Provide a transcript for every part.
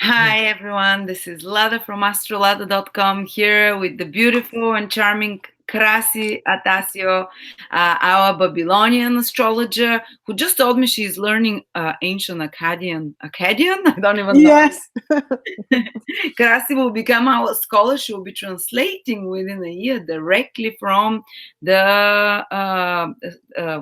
Hi everyone, this is Lada from astrolada.com here with the beautiful and charming Krasi Atasio, our Babylonian astrologer, who just told me she's learning ancient Akkadian. Akkadian? I don't even know. Yes. Krasi will become our scholar. She will be translating within a year directly from the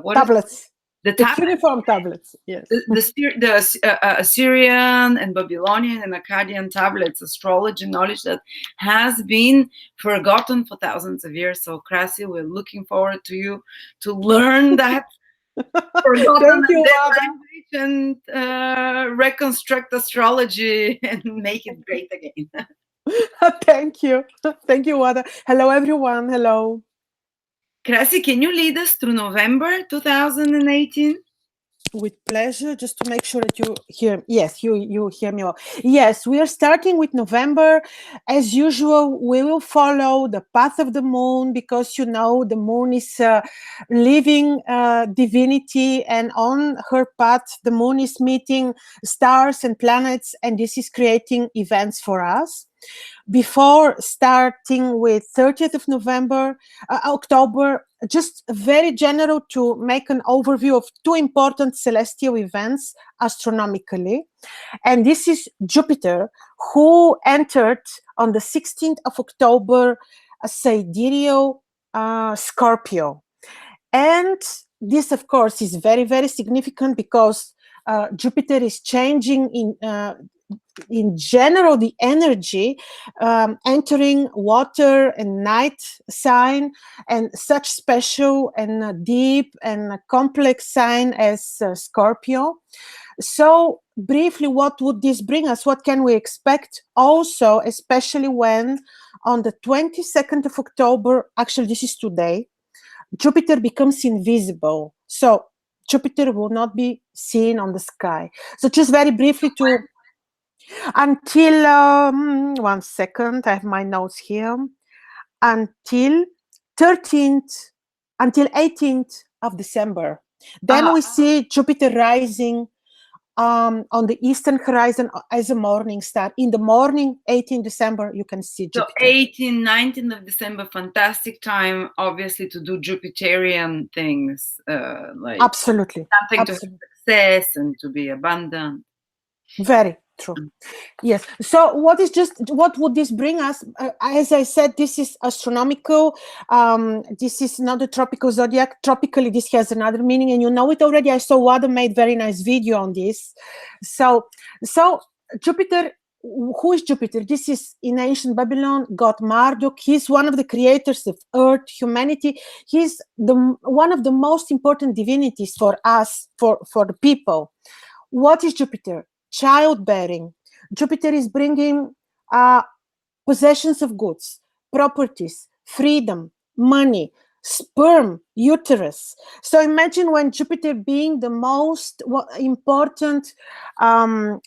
what is Tablets. the The tablet. cuneiform tablets. Yes. The Assyrian and Babylonian and Akkadian tablets, astrology knowledge that has been forgotten for thousands of years. So, Krasi, we're looking forwad to you to learn that forgotten Thank you, and dead Wada. language and reconstruct astrology and make it great again. Thank you. Thank you, Wada. Hello, everyone. Hello. Krasi, can you lead us through November 2018? With pleasure, just to make sure that you hear. Yes, you hear me well. Yes, we are starting with November. As usual, we will follow the path of the moon because the moon is living divinity, and on her path, the moon is meeting stars and planets, and this is creating events for us. Before starting with 30th of October, just very general to make an overview of two important celestial events astronomically. And this is Jupiter, who entered on the 16th of October a sidereal Scorpio. And this, of course, is very, very significant because Jupiter is changing in general the energy, entering water and night sign, and such special and deep and complex sign as Scorpio. So briefly, what would this bring us? What can we expect? Also, especially when on the 22nd of October, actually this is today, Jupiter becomes invisible. So Jupiter will not be seen on the sky. So just very briefly to until 1 second, I have my notes here. Until 13th, until 18th of December. Then we see Jupiter rising on the eastern horizon as a morning star. In the morning, 18 December, you can see Jupiter. So 18, 19th of December, fantastic time, obviously, to do Jupiterian things. Like Absolutely. something to have success and to be abundant. Very true. Yes. So what would this bring us? As I said, this is astronomical. This is not a tropical zodiac. Tropically, this has another meaning, and you know it already. I saw Wada made very nice video on this. So Jupiter. Who is Jupiter? This is in ancient Babylon, god Marduk. He's one of the creators of Earth, humanity. He's one of the most important divinities for us, for the people. What is Jupiter? Childbearing. Jupiter is bringing possessions of goods, properties, freedom, money, sperm, uterus. So imagine when Jupiter being the most important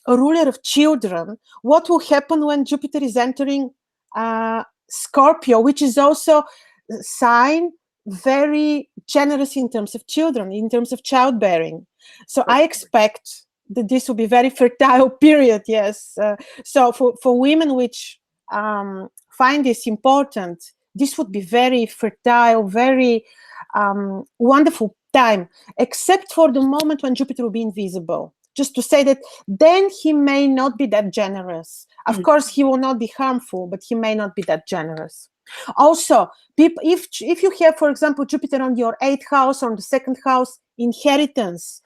ruler of children, what will happen when Jupiter is entering Scorpio, which is also a sign very generous in terms of children, in terms of childbearing. So I expect that this will be very fertile period. Yes. So for women which find this important, this would be very fertile, very wonderful time, except for the moment when Jupiter will be invisible. Just to say that then he may not be that generous. Of course, he will not be harmful, but he may not be that generous. Also, if you have, for example, Jupiter on your 8th house or on the 2nd house, inheritance,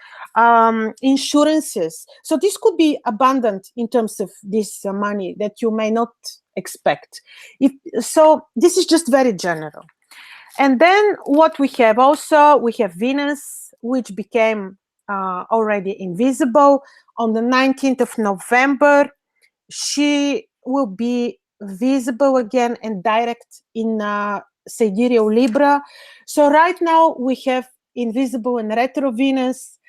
insurances. So this could be abundant in terms of this money that you may not expect. So this is just very general. And then what we have also, we have Venus, which became already invisible. On the 19th of November, she will be visible again and direct in sidereal Libra. So right now we have invisible and retro Venus.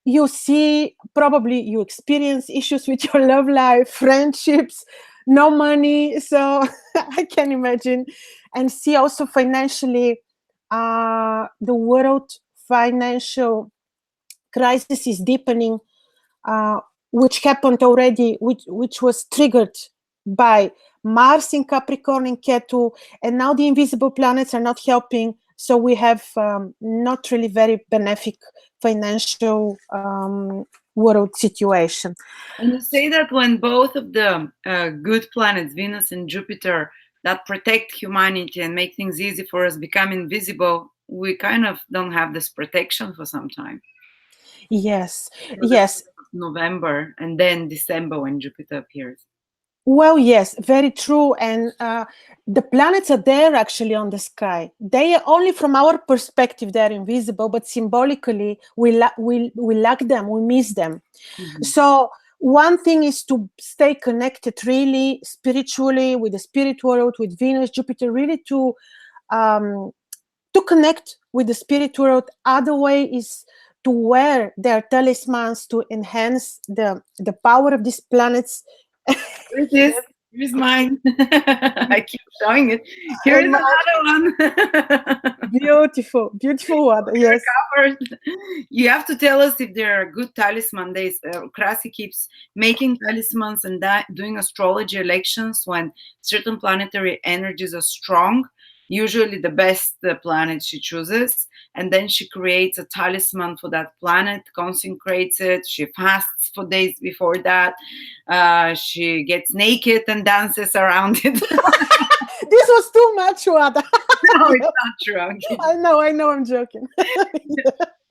You see, probably you experience issues with your love life, friendships, no money. So I can imagine. And see also financially, the world financial crisis is deepening. which happened already, which was triggered by Mars in Capricorn and Ketu, and now the invisible planets are not helping. So we have not really very benefic financial world situation. And you say that when both of the good planets, Venus and Jupiter, that protect humanity and make things easy for us, become invisible, we kind of don't have this protection for some time. Yes, So yes. November and then December when Jupiter appears. Well, yes, very true. And the planets are there actually on the sky. They are only from our perspective, they're invisible, but symbolically, we lack them, we miss them. Mm-hmm. So one thing is to stay connected really spiritually with the spirit world, with Venus, Jupiter, really to connect with the spirit world. Other way is to wear their talismans to enhance the power of these planets. Here it is. Here's mine. I keep showing it. Here's another one. Beautiful, beautiful one. Yes. Covered. You have to tell us if there are good talisman days. Krasi keeps making talismans and doing astrology elections when certain planetary energies are strong. Usually the best planet she chooses, and then she creates a talisman for that planet, consecrates it. She fasts for days before that. She gets naked and dances around it. This was too much, Wada. No, it's not true. Okay. I know, I'm joking.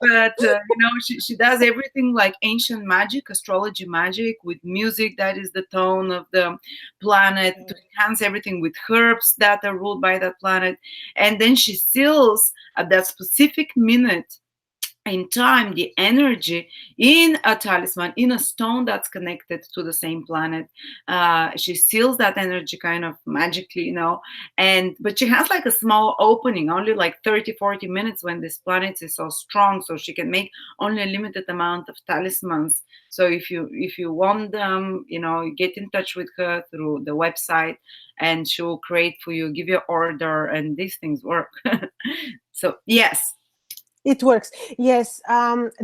But she does everything like ancient magic, astrology magic, with music that is the tone of the planet, to enhance everything with herbs that are ruled by that planet. And then she seals at that specific minute in time the energy in a talisman, in a stone that's connected to the same planet. She seals that energy kind of magically, but she has like a small opening, only like 30-40 minutes, when this planet is so strong, so she can make only a limited amount of talismans. So if you want them, get in touch with her through the website, and she will create for you, give you an order, and these things work. So yes, it works. Yes.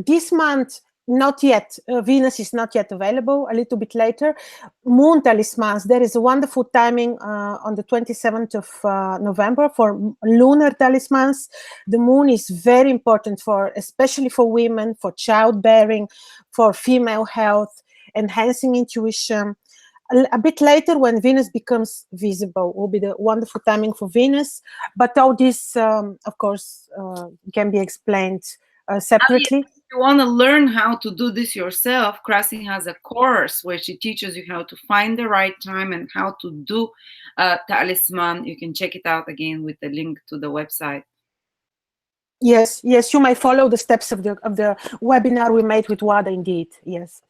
This month, not yet. Venus is not yet available. A little bit later. Moon talismans. There is a wonderful timing on the 27th of November for lunar talismans. The moon is very important especially for women, for childbearing, for female health, enhancing intuition. A bit later, when Venus becomes visible, will be the wonderful timing for Venus. But all this, of course, can be explained separately. If you want to learn how to do this yourself, Krasi has a course where she teaches you how to find the right time and how to do a talisman. You can check it out again with the link to the website. Yes, you might follow the steps of the webinar we made with Wada, indeed. Yes.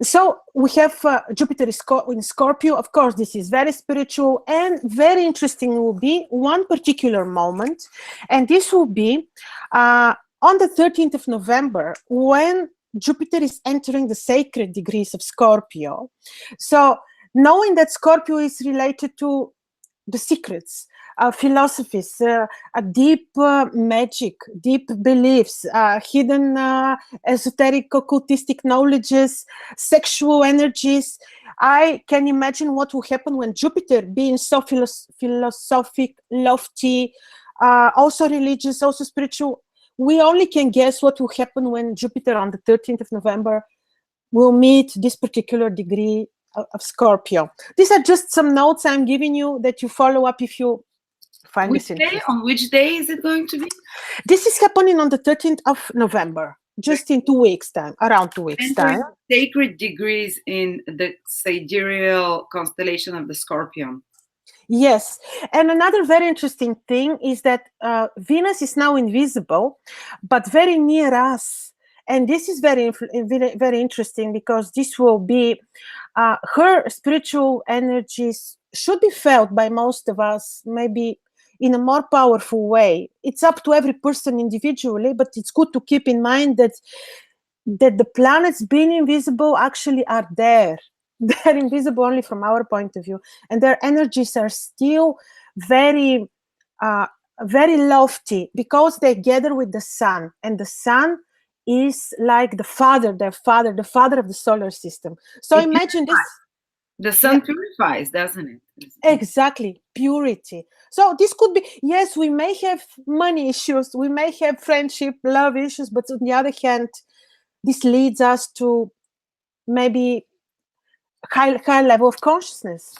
So we have Jupiter in Scorpio. Of course, this is very spiritual, and very interesting will be one particular moment, and this will be on the 13th of November, when Jupiter is entering the sacred degrees of Scorpio. So knowing that Scorpio is related to the secrets, philosophies, a deep magic, deep beliefs, hidden esoteric occultistic knowledges, sexual energies. I can imagine what will happen when Jupiter, being so philosophic, lofty, also religious, also spiritual. We only can guess what will happen when Jupiter on the 13th of November will meet this particular degree of Scorpio. These are just some notes I'm giving you that you follow up if you find this interesting. On which day is it going to be? This is happening on the 13th of November, just in 2 weeks' time, around 2 weeks' time. Sacred degrees in the sidereal constellation of the Scorpion. Yes, and another very interesting thing is that Venus is now invisible, but very near us. And this is very, very interesting, because this will be her spiritual energies should be felt by most of us, maybe in a more powerful way. It's up to every person individually, but it's good to keep in mind that the planets being invisible actually are there. They're invisible only from our point of view, and their energies are still very, very lofty, because they gather with the sun, and the sun is like the father of the solar system. So It imagine this. The Yeah, sun purifies, doesn't it? exactly, purity. So this could be, yes, we may have money issues, we may have friendship, love issues, but on the other hand, this leads us to maybe high level of consciousness.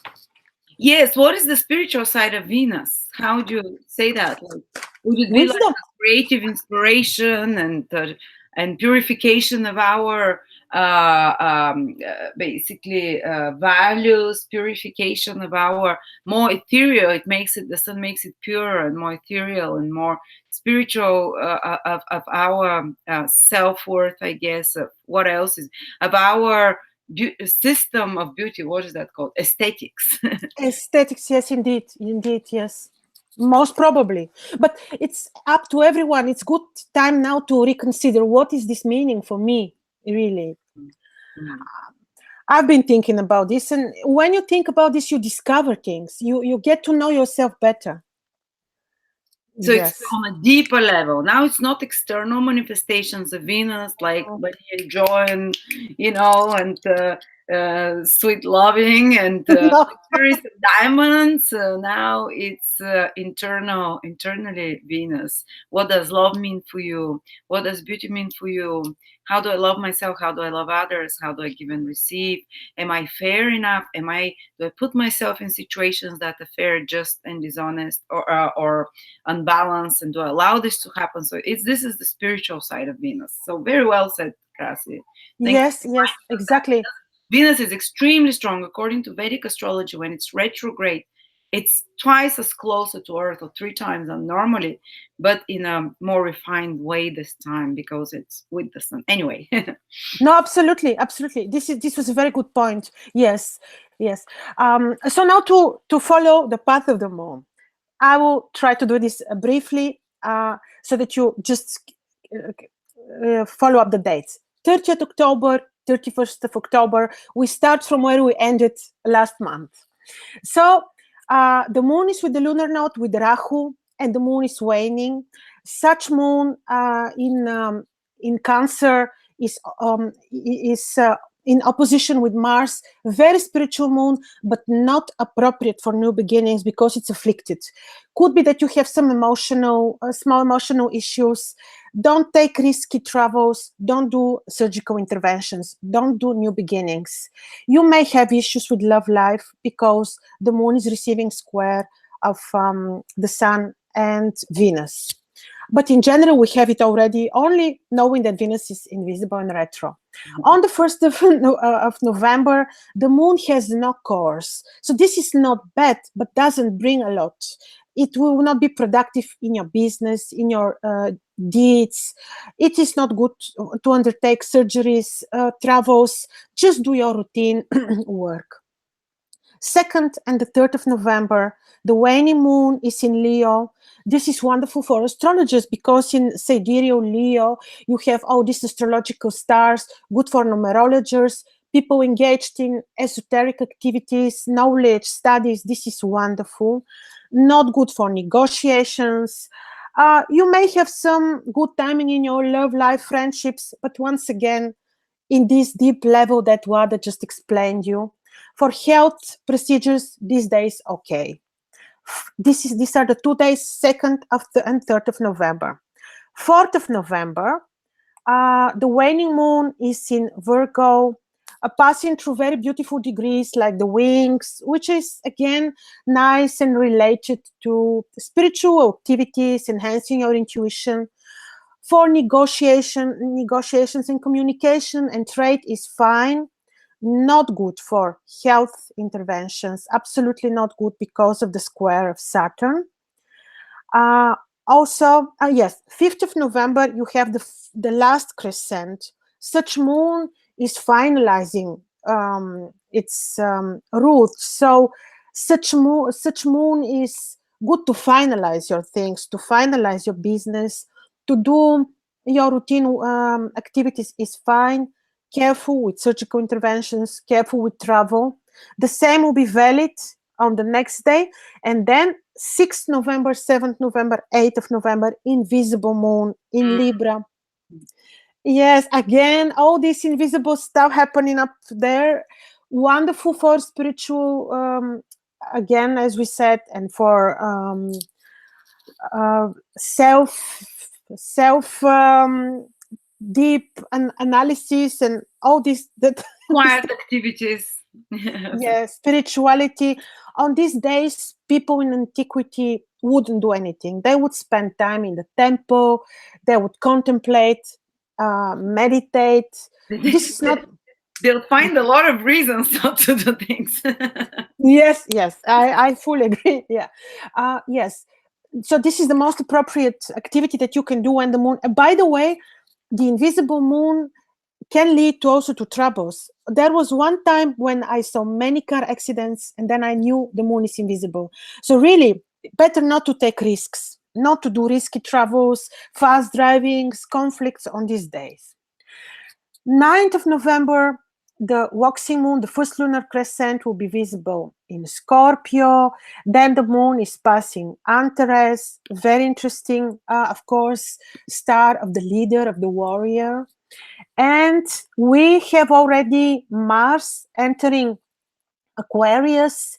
Yes, what is the spiritual side of Venus? How would you say that? Like, would it be like Wisdom. a creative inspiration and purification of our basically values, purification of our more ethereal? It makes it, the sun makes it purer and more ethereal and more spiritual of our self worth, I guess. Of what else is of our system of beauty? What is that called? Aesthetics. Aesthetics, yes, indeed, yes. Most probably. But it's up to everyone. It's good time now to reconsider what is this meaning for me, really. Mm. I've been thinking about this, and when you think about this, you discover things. You get to know yourself better. So it's Yes. on a deeper level. Now it's not external manifestations of Venus, like when you enjoy and sweet loving and No. luxuries of diamonds. Now it's internally Venus. What does love mean for you? What does beauty mean for you? How do I love myself? How do I love others? How do I give and receive? Am I fair enough? Do I put myself in situations that are fair, just, and dishonest, or unbalanced, and do I allow this to happen? So this is the spiritual side of Venus. So very well said, Krasi. Thank you. Yes, exactly. Venus is extremely strong according to Vedic astrology. When it's retrograde, it's twice as closer to Earth, or 3 times than normally, but in a more refined way this time because it's with the sun. Anyway. No, absolutely. This was a very good point. Yes. So now to follow the path of the moon, I will try to do this briefly, so that you just follow up the dates. 30th October, 31st of October. We start from where we ended last month. So the moon is with the lunar node with Rahu, and the moon is waning. Such moon in Cancer is in opposition with Mars. Very spiritual moon, but not appropriate for new beginnings because it's afflicted. Could be that you have some small emotional issues. Don't take risky travels. Don't do surgical interventions. Don't do new beginnings. You may have issues with love life because the moon is receiving square of the sun and Venus. But in general, we have it already, only knowing that Venus is invisible and retro. On the 1st of November, the moon has no course. So this is not bad, but doesn't bring a lot. It will not be productive in your business, in your deeds. It is not good to undertake surgeries, travels. Just do your routine work. 2nd and the 3rd of November, the waning moon is in Leo. This is wonderful for astrologers because in sidereal Leo, you have all these astrological stars, good for numerologists, people engaged in esoteric activities, knowledge, studies. This is wonderful. Not good for negotiations. You may have some good timing in your love life, friendships, but once again, in this deep level that Wada just explained you. For health procedures, these days, okay. These are the 2 days, 2nd and 3rd of November. 4th of November, the waning moon is in Virgo, passing through very beautiful degrees like the wings, which is again nice and related to spiritual activities, enhancing your intuition. For negotiations and communication and trade is fine. Not good for health interventions. Absolutely not good because of the square of Saturn. Also, yes, 5th of November, you have the last crescent. Such moon is finalizing its route. So such moon is good to finalize your things, to finalize your business, to do your routine activities is fine. Careful with surgical interventions, careful with travel. The same will be valid on the next day. And then 6th November, 7th November, 8th of November, invisible moon in Libra. Yes, again, all this invisible stuff happening up there. Wonderful for spiritual, again, as we said, and for self deep analysis and all this that Quiet activities. yeah, spirituality. On these days, people in antiquity wouldn't do anything. They would spend time in the temple, they would contemplate, meditate. This is not. They'll find a lot of reasons not to do things. Yes, yes, I fully agree. Yeah, yes. So this is the most appropriate activity that you can do when the moon. By the way, the invisible moon can lead to also to troubles. There was one time when I saw many car accidents, and then I knew the moon is invisible. So really, better not to take risks, not to do risky travels, fast drivings, conflicts on these days. 9th of November, the waxing moon, the first lunar crescent, will be visible in Scorpio. Then the moon is passing Antares, very interesting, of course, star of the leader, of the warrior. And we have already Mars entering Aquarius.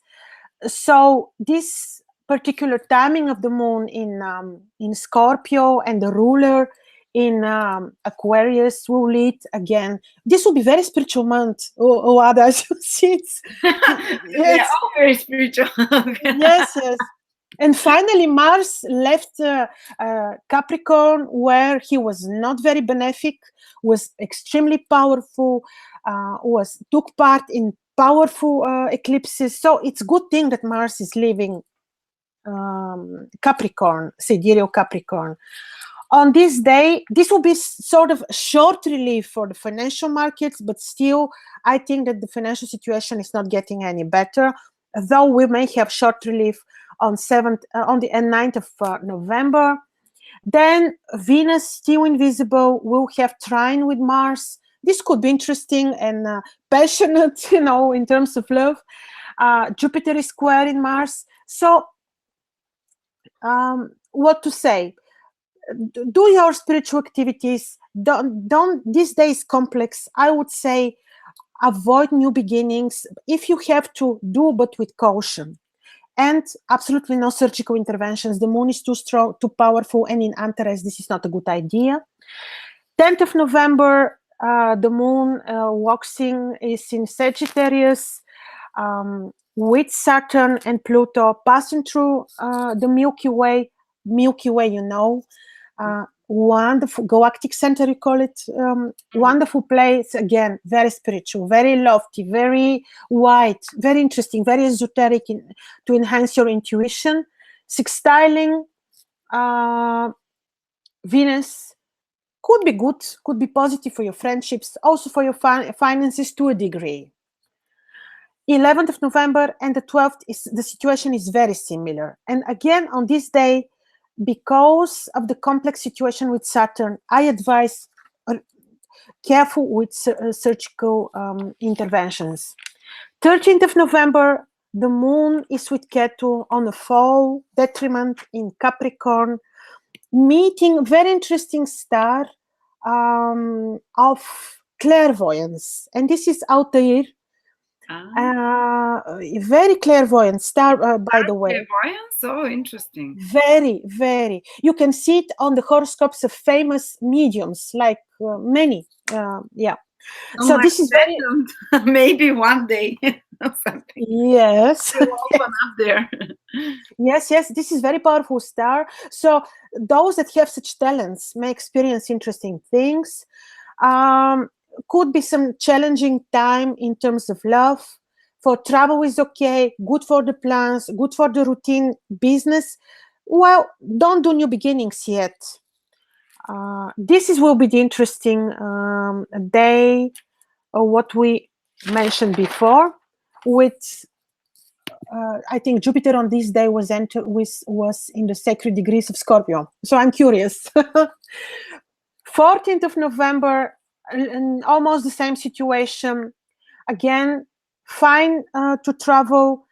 So this particular timing of the moon in Scorpio and the ruler in Aquarius will lead again. This will be very spiritual month. Oh, Ada, as you see, They're all very spiritual. yes, yes. And finally, Mars left Capricorn, where he was not very benefic, was extremely powerful, took part in powerful eclipses. So it's good thing that Mars is leaving Capricorn, sidereal Capricorn. On this day, this will be sort of short relief for the financial markets, but still, I think that the financial situation is not getting any better, though we may have short relief on the 9th of November. Then Venus, still invisible, will have trine with Mars. This could be interesting and passionate, in terms of love. Jupiter is square in Mars. So, what to say? Do your spiritual activities. Don't. This day is complex. I would say avoid new beginnings. If you have to, do, but with caution. And absolutely no surgical interventions. The moon is too strong, too powerful, and in Antares, this is not a good idea. 10th of November, the moon waxing is in Sagittarius, with Saturn and Pluto passing through the Milky Way. Milky Way, wonderful galactic center, you call it. Wonderful place, again, very spiritual, very lofty, very wide, very interesting, very esoteric, to enhance your intuition. Sextiling Venus could be good, could be positive for your friendships, also for your finances to a degree. 11th of November and the 12th, the situation is very similar. And again, on this day, because of the complex situation with Saturn, I advise careful with surgical interventions. 13th of November, the moon is with Ketu on a fall detriment in Capricorn, meeting very interesting star of clairvoyance. And this is Altair. Very clairvoyant star, by the way. Clairvoyance? So interesting. Very, very. You can see it on the horoscopes of famous mediums, like many. Yeah. Oh, so this is very. Maybe one day. Yes. Open up there. Yes, yes. This is very powerful star. So those that have such talents may experience interesting things. Could be some challenging time in terms of love. For travel is okay, good for the plans, good for the routine business. Well, don't do new beginnings yet. Will be the interesting day, what we mentioned before, with I think Jupiter on this day was in the sacred degrees of Scorpio. So I'm curious. 14th of November, almost the same situation. Again, fine to travel.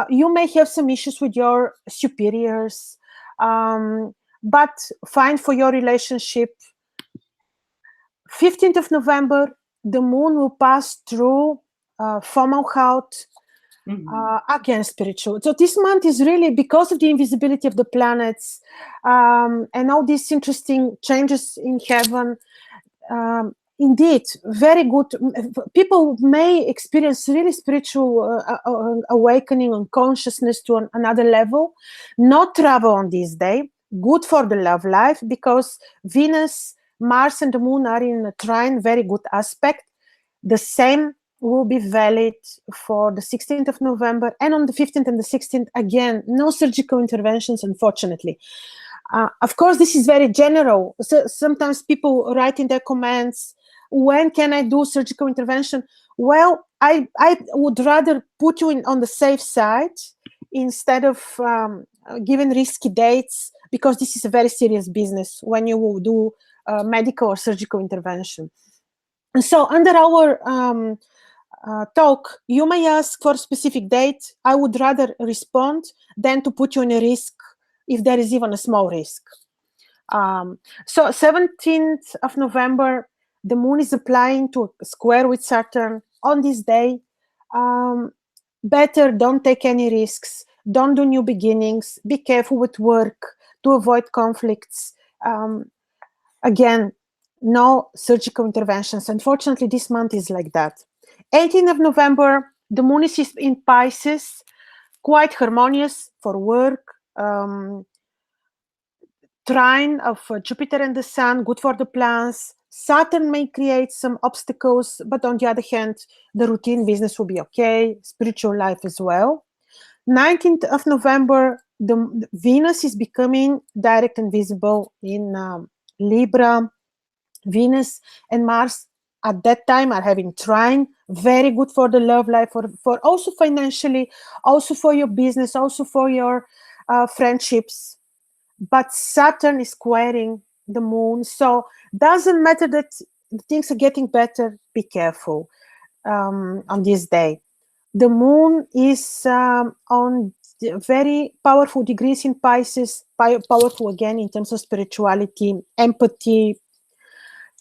You may have some issues with your superiors, but fine for your relationship. 15th of November, the moon will pass through Fomalhaut, again spiritual. So this month is really, because of the invisibility of the planets and all these interesting changes in heaven, indeed very good. People may experience really spiritual awakening and consciousness to another level. Not travel on this day, good for the love life, because Venus, Mars and the moon are in a trine, very good aspect. The same will be valid for the 16th of November, and on the 15th and the 16th, again, no surgical interventions, unfortunately. Of course, this is very general. So sometimes people write in their comments, when can I do surgical intervention? Well, I would rather put you on the safe side instead of giving risky dates, because this is a very serious business when you will do medical or surgical intervention. And so under our talk, you may ask for a specific date. I would rather respond than to put you in a risk, if there is even a small risk. So 17th of November, the moon is applying to a square with Saturn. On this day, better don't take any risks, don't do new beginnings, be careful with work to avoid conflicts. Again, no surgical interventions. Unfortunately, this month is like that. 18th of November, the moon is in Pisces, quite harmonious for work. Trine of Jupiter and the Sun, good for the plans. Saturn may create some obstacles, but on the other hand, the routine business will be okay, spiritual life as well. 19th of November, the Venus is becoming direct and visible in Libra. Venus and Mars at that time are having trine, very good for the love life, for also financially, also for your business, also for your friendships. But Saturn is squaring the moon, so doesn't matter that things are getting better, be careful on this day. The moon is on very powerful degrees in Pisces, powerful again in terms of spirituality, empathy.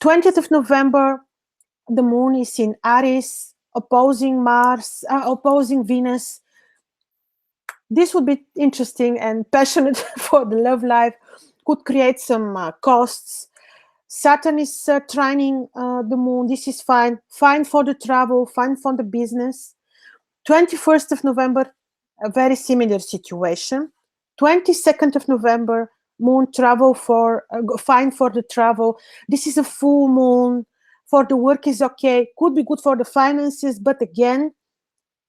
20th of November, the moon is in Aries, opposing Mars, opposing Venus. This would be interesting and passionate for the love life, could create some costs. Saturn is trining the moon. This is fine for the travel, fine for the business. 21st of November, a very similar situation. 22nd of November, moon travel for fine for the travel. This is a full moon. For the work is okay, could be good for the finances, but again,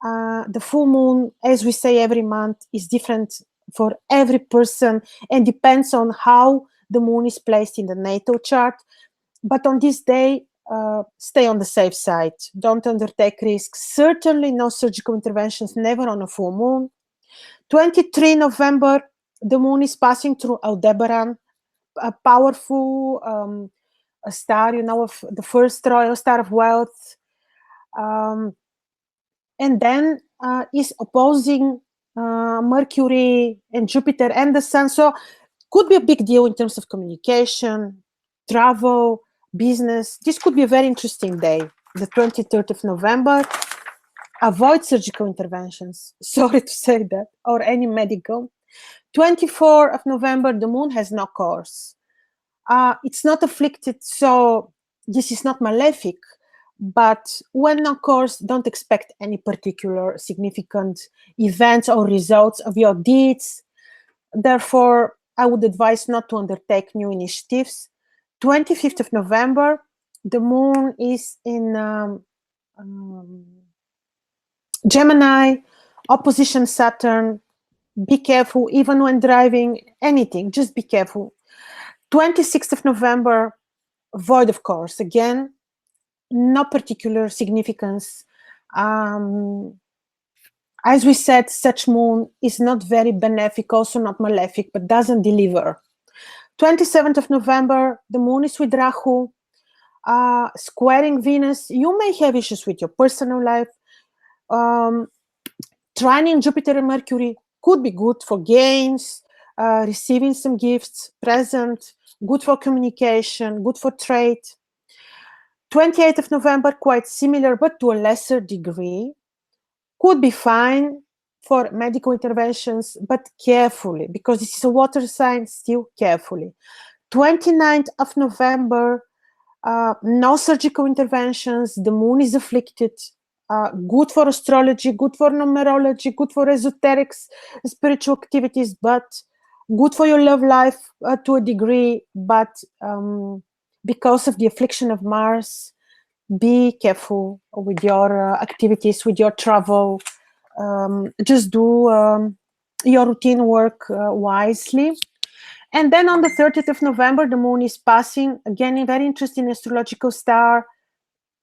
the full moon, as we say every month, is different for every person and depends on how the moon is placed in the natal chart. But on this day, stay on the safe side. Don't undertake risks. Certainly no surgical interventions, never on a full moon. 23 November, the moon is passing through Aldebaran, a powerful star, you know, of the first royal star of wealth. And then is opposing Mercury and Jupiter and the Sun. So could be a big deal in terms of communication, travel, business. This could be a very interesting day, the 23rd of November. Avoid surgical interventions. Sorry to say that, or any medical. 24th of November, the moon has no course. It's not afflicted, so this is not malefic. But when no course, don't expect any particular significant events or results of your deeds. Therefore, I would advise not to undertake new initiatives. 25th of November, the moon is in Gemini, opposition Saturn. Be careful, even when driving anything, just be careful. 26th of November, void of course. Again, no particular significance. As we said, such moon is not very benefic, also not malefic, but doesn't deliver. 27th of November, the moon is with Rahu, squaring Venus. You may have issues with your personal life. Trining Jupiter and Mercury could be good for gains, receiving some gifts, present, good for communication, good for trade. 28th of November, quite similar, but to a lesser degree. Could be fine for medical interventions, but carefully, because this is a water sign, still carefully. 29th of November, no surgical interventions. The moon is afflicted. Good for astrology, good for numerology, good for esoterics, spiritual activities, but good for your love life to a degree. But because of the affliction of Mars, be careful with your activities, with your travel. Just do your routine work wisely. And then on the 30th of November, the moon is passing, again, a very interesting astrological star,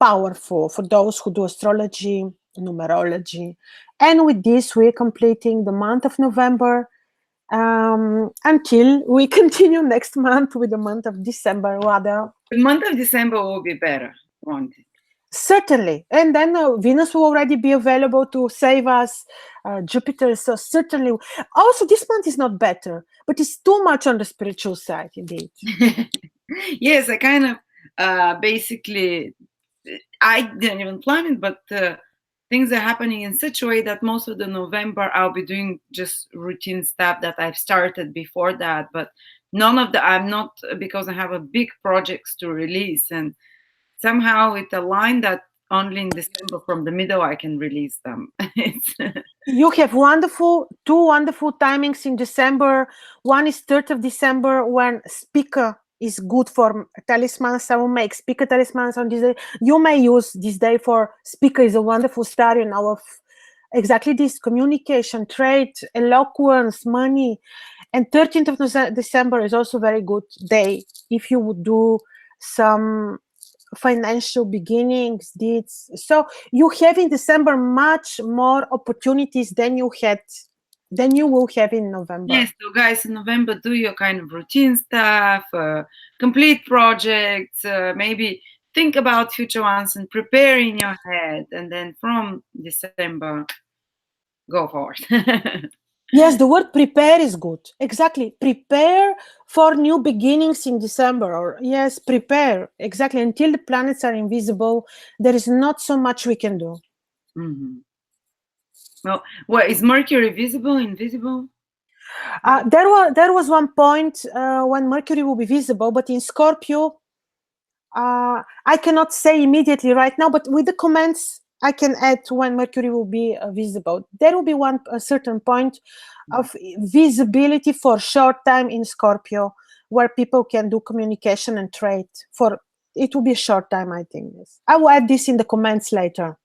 powerful for those who do astrology, numerology. And with this, we're completing the month of November until we continue next month with the month of December. Wada. The month of December will be better, won't it? Certainly. And then Venus will already be available to save us, Jupiter. So certainly. Also, this month is not better, but it's too much on the spiritual side, indeed. Yes, I kind of basically, I didn't even plan it, but things are happening in such a way that most of the November I'll be doing just routine stuff that I've started before that, but none of the, I'm not, because I have a big projects to release, and somehow it aligned that only in December from the middle I can release them. You have two wonderful timings in December. One is 3rd of December, when Spica is good for talismans. I will make Spica talismans on this day. You may use this day for Spica is a wonderful star in our exactly this communication, trade, eloquence, money. And 13th of December is also a very good day if you would do some financial beginnings, deeds. So you have in December much more opportunities than you will have in November. Yes, so guys, in November, do your kind of routine stuff, complete projects, maybe think about future ones and prepare in your head. And then from December, go forward. Yes, the word prepare is good. Exactly. Prepare for new beginnings in December. Or yes, prepare. Exactly. Until the planets are invisible, there is not so much we can do. Mm-hmm. Well, is Mercury visible, invisible? There was one point when Mercury will be visible, but in Scorpio, I cannot say immediately right now, but with the comments, I can add when Mercury will be visible. There will be a certain point of visibility for short time in Scorpio, where people can do communication and trade. It will be a short time, I think. Yes. I will add this in the comments later.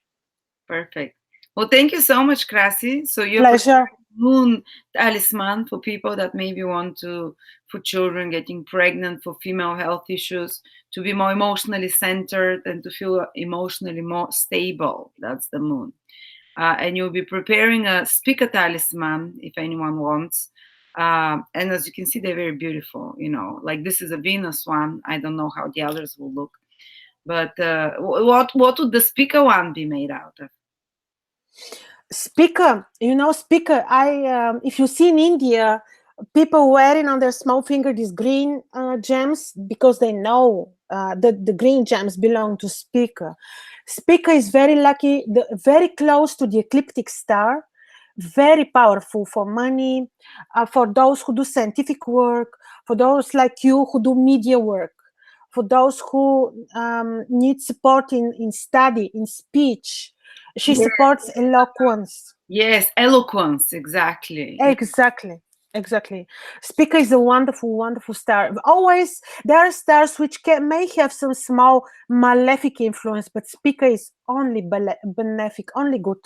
Perfect. Well, thank you so much, Krasi. So you're Pleasure. Moon Talisman for people that maybe want to, for children getting pregnant, for female health issues, to be more emotionally centered and to feel emotionally more stable. That's the moon. And you'll be preparing a Spica talisman if anyone wants. And as you can see, they're very beautiful. Like this is a Venus one. I don't know how the others will look. But what would the Spica one be made out of? Spica, Spica. If you see in India, people wearing on their small finger these green gems because they know that the green gems belong to Spica. Spica is very lucky, very close to the ecliptic star, very powerful for money, for those who do scientific work, for those like you who do media work, for those who need support in study, in speech. She supports eloquence. Yes, eloquence, exactly. Exactly. Spica is a wonderful, wonderful star. Always, there are stars which may have some small malefic influence, but Spica is only benefic, only good.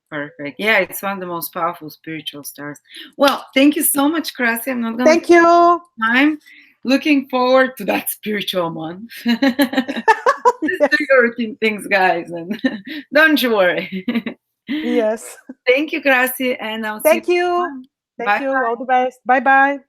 Perfect. Yeah, it's one of the most powerful spiritual stars. Well, thank you so much, Krasi. I'm not going to Thank you. Time. Looking forward to that spiritual month. Just do your routine things, guys, and don't you worry. Yes. Thank you, Krasi, and I'll Thank see you. Thank Bye. you. All the best. Bye-bye.